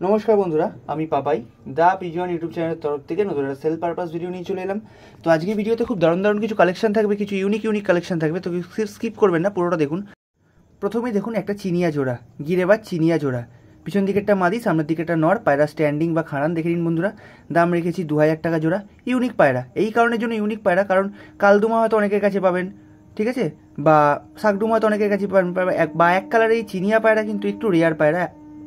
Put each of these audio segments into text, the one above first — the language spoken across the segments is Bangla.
নমস্কার বন্ধুরা, আমি পাপাই দা পিজন ইউটিউব চ্যানেলের তরফ থেকে নতুন একটা সেল পারপাস ভিডিও নিয়ে চলে এলাম। তো আজকে ভিডিওতে খুব দারুণ দারুণ কিছু কালেকশন থাকবে, কিছু ইউনিক কালেকশন থাকবে, তো স্কিপ করবেন না, পুরোটা দেখুন। প্রথমেই দেখুন একটা চিনিয়া জোড়া, গিরেবাজ চিনিয়া জোড়া, পিছন দিকেরটা মাদি, সামনের দিকেরটা নর, পায়রা স্ট্যান্ডিং বা খাড়ান দেখে নিন বন্ধুরা। দাম রেখেছি 2000 টাকা জোড়া। ইউনিক পায়রা এই কারণের জন্য ইউনিক পায়রা, কারণ কালদুমা হয়তো অনেকের কাছে পাবেন, ঠিক আছে, বা শাকডুমা হয়তো অনেকের কাছে পাবেন, বা এক কালারের এই চিনিয়া পায়রা কিন্তু একটু রেয়ার পায়রা।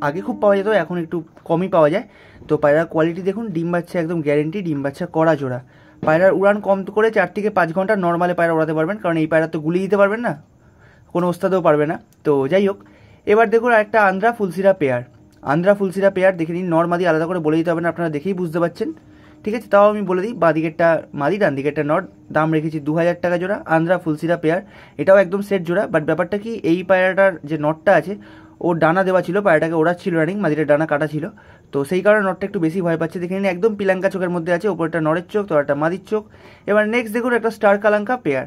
আগে খুব পাওয়া যেত, এখন একটু কমই পাওয়া যায়। তো পায়রার কোয়ালিটি দেখুন, ডিম বাচ্চা একদম গ্যারেন্টি, ডিম বাচ্চা করা জোড়া। পায়রার উড়ান কম করে 4 থেকে 5 ঘন্টা নর্মালে পায়রা উড়াতে পারবেন, কারণ এই পায়রা তো গুলি দিতে পারবেন না, কোনো ওস্তাদেও পারবে না। তো যাই হোক, এবার দেখুন আরেকটা আন্ধ্রা ফুলসিরা পেয়ার। আন্ধ্রা ফুলসিরা পেয়ার দেখে নিন, নর মাদি আলাদা করে বলে দিতে হবে না, আপনারা দেখেই বুঝতে পারছেন, ঠিক আছে। তাও আমি বলে দিই, বাঁ দিকেরটা মাদি, ডান দিকেরটা নর। দাম রেখেছি 2000 টাকা জোড়া, আন্ধ্রা ফুলসিরা পেয়ার। এটাও একদম সেট জোড়া, বাট ব্যাপারটা কি, এই পায়রাটার যে নটটা আছে ওর ডানা দেওয়া ছিল, পায়রাটাকে ওড়াচ্ছিল রানিং, মাদিটার ডানা কাটা ছিল, তো সেই কারণে নটটা একটু বেশি ভয় পাচ্ছে। দেখে নিন একদম পিলাঙ্কা চোখের মধ্যে আছে, ওপরটা নরের চোখ, তো একটা মাদির চোখ। এবার নেক্সট দেখুন একটা স্টার কালাঙ্কা পেয়ার,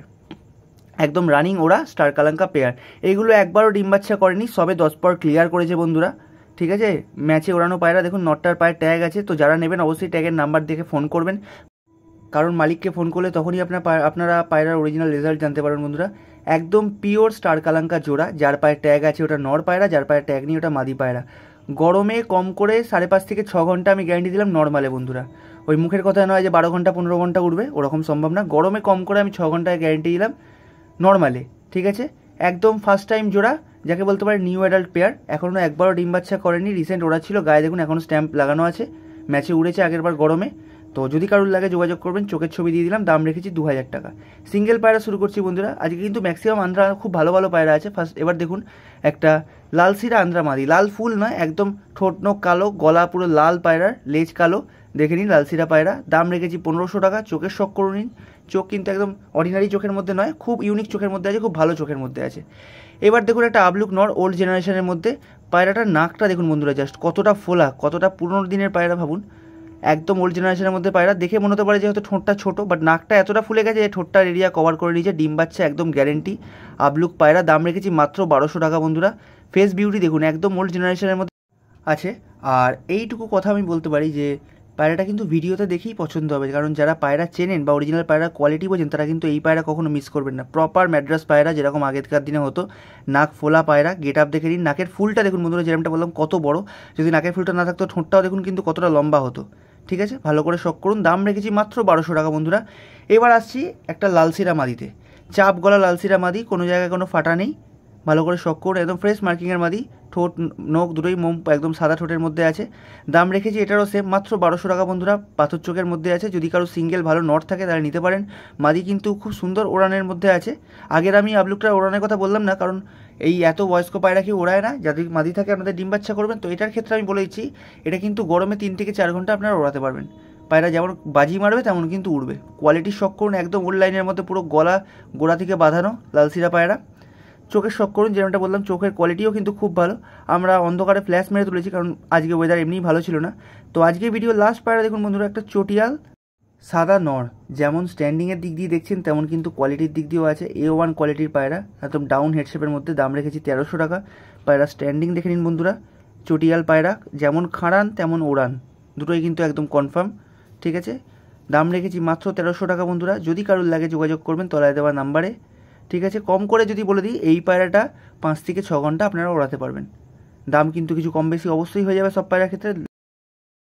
একদম রানিং ওরা স্টার কালাঙ্কা পেয়ার। এইগুলো একবারও ডিম বাচ্চা করেনি, সবে 10 পর ক্লিয়ার করেছে বন্ধুরা, ঠিক আছে। ম্যাচে ওড়ানো পায়রা, দেখুন নটটার পায়ে ট্যাগ আছে, তো যারা নেবেন অবশ্যই ট্যাগের নাম্বার দেখে ফোন করবেন, কারণ মালিককে ফোন করলে তখনই আপনারা পায়রার অরিজিনাল রেজাল্ট জানতে পারবেন বন্ধুরা। একদম পিওর স্টার কালাঙ্কা জোড়া, যার পায়ে ট্যাগ আছে ওটা নর পায়রা, যার পায়ে ট্যাগ নেই ওটা মাদি পায়রা। গরমে কম করে 5.5 থেকে 6 ঘন্টা আমি গ্যারান্টি দিলাম নর্মালে বন্ধুরা। ওই মুখের কথা নয় যে 12 ঘন্টা 15 ঘন্টা উঠবে, ওরকম সম্ভব না। গরমে কম করে আমি 6 ঘন্টায় গ্যারান্টি দিলাম নর্মালে, ঠিক আছে। একদম ফার্স্ট টাইম জোড়া, যাকে বলতে পারে নিউ অ্যাডাল্ট পেয়ার। এখনও একবারও ডিম বাচ্চা করেনি, রিসেন্ট ওরা ছিল, গায়ে দেখুন এখনও স্ট্যাম্প লাগানো আছে, ম্যাচে উড়েছে আগেরবার গরমে। তো যদি কারোর লাগে যোগাযোগ করবেন, চোখের ছবি দিয়ে দিলাম। দাম রেখেছি 2000 টাকা। সিঙ্গেল পায়রা শুরু করছি বন্ধুরা আজকে, কিন্তু ম্যাক্সিমাম আন্ধ্রা খুব ভালো ভালো পায়রা আছে। ফার্স্ট এবার দেখুন একটা লালসিরা আন্ধ্রা মাদি, লাল ফুল নয়, একদম ঠোঁট নোক কালো, গলা পুরো লাল পায়রার, লেজ কালো, দেখে নিন লালসিরা পায়রা। দাম রেখেছি 1500 টাকা। চোখের শখ করে নিন, চোখ কিন্তু একদম অর্ডিনারি চোখের মধ্যে নয়, খুব ইউনিক চোখের মধ্যে আছে, খুব ভালো চোখের মধ্যে আছে। এবার দেখুন একটা আবলুক নর, ওল্ড জেনারেশনের মধ্যে। পায়রাটার নাকটা দেখুন বন্ধুরা, জাস্ট কতটা ফোলা, কতটা পুরোনো দিনের পায়রা ভাবুন। একদম ওল্ড জেনারেশনের মধ্যে পায়রা, দেখে মনে হতে পারে যে হয়তো ঠোঁটটা ছোটো, বাট নাকটা এতটা ফুলে গেছে যে ঠোঁটটার এরিয়া কভার করে নিয়েছে। ডিম বাচ্চা একদম গ্যারেন্টি, আবলুক পায়রা। দাম রেখেছি মাত্র 1200 টাকা বন্ধুরা। ফেস বিউটি দেখুন, একদম ওল্ড জেনারেশনের মধ্যে আছে। আর এইটুকু কথা আমি বলতে পারি যে পায়রাটা কিন্তু ভিডিওতে দেখেই পছন্দ হবে, কারণ যারা পায়রা চেনেন বা অরিজিনাল পায়রার কোয়ালিটি বোঝেন, তারা কিন্তু এই পায়রা কখনো মিস করবেন না। প্রপার ম্যাড্রাস পায়রা, যেরকম আগেকার দিনে হতো, নাক ফোলা পায়রা। গেট আপ দেখে নিন, নাকের ফুলটা দেখুন বন্ধুরা, যেরকমটা বললাম কত বড়, যদি নাকের ফুলটা না থাকতো ঠোঁটটাও দেখুন কিন্তু কতটা লম্বা হতো, ঠিক আছে। ভালো করে শখ করুন। দাম রেখেছি মাত্র 1200 টাকা বন্ধুরা। এবার আসছি একটা লালসিরা মাদিতে, চাপ গলা লালসিরা মাদি, কোনো জায়গায় কোনো ফাটা নেই, ভালো করে শখ করুন, একদম ফ্রেশ মার্কিংয়ের মাদি, ঠোঁট নোক দুটোই মোম একদম সাদা ঠোঁটের মধ্যে আছে। দাম রেখেছি এটারও সেম, মাত্র 1200 টাকা বন্ধুরা। পাথর চোখের মধ্যে আছে, যদি কারো সিঙ্গেল ভালো নট থাকে তাহলে নিতে পারেন। মাদি কিন্তু খুব সুন্দর ওড়ানের মধ্যে আছে। আগের আমি আবলুকটার ওড়ানের কথা বললাম না, কারণ এই এত বয়স্ক পায়রা কি ওড়ায় না, যাদের মাদি থাকে আপনাদের ডিম বাচ্চা করবেন। তো এটার ক্ষেত্রে আমি বলে দিচ্ছি, এটা কিন্তু গরমে 3 থেকে 4 ঘন্টা আপনারা ওড়াতে পারবেন। পায়রা যেমন বাজি মারবে তেমন কিন্তু উড়বে। কোয়ালিটির শখ করুন, একদম ওল্ড লাইনের মধ্যে, পুরো গলা গোড়া থেকে বাঁধানো লালসিরা পায়রা। চোখের শখ করুন, যেমনটা বললাম চোখের কোয়ালিটিও কিন্তু খুব ভালো। আমরা অন্ধকারে ফ্ল্যাশ মেরে তুলেছি, কারণ আজকে ওয়েদার এমনিই ভালো ছিল না। তো আজকে ভিডিও লাস্ট পায়রা দেখুন বন্ধুরা, একটা চটিয়াল সাদা নর, যেমন স্ট্যান্ডিংয়ের দিক দিয়ে দেখছেন তেমন কিন্তু কোয়ালিটির দিক দিয়েও আছে। A1 কোয়ালিটির পায়রা, একদম ডাউন হেডশেপের মধ্যে। দাম রেখেছি 1300 টাকা। পায়রা স্ট্যান্ডিং দেখে নিন বন্ধুরা, চটিয়াল পায়রা, যেমন খাড়ান তেমন ওড়ান, দুটোই কিন্তু একদম কনফার্ম, ঠিক আছে। দাম রেখেছি মাত্র 1300 টাকা বন্ধুরা। যদি কারোর লাগে যোগাযোগ করবেন তলায় দেওয়া নাম্বারে, ঠিক আছে। কম করে যদি বলে দিই, এই পায়রাটা 5 থেকে 6 ঘন্টা আপনারা ওড়াতে পারবেন। দাম কিন্তু কিছু কম বেশি অবশ্যই হয়ে যাবে সব পায়রার ক্ষেত্রে।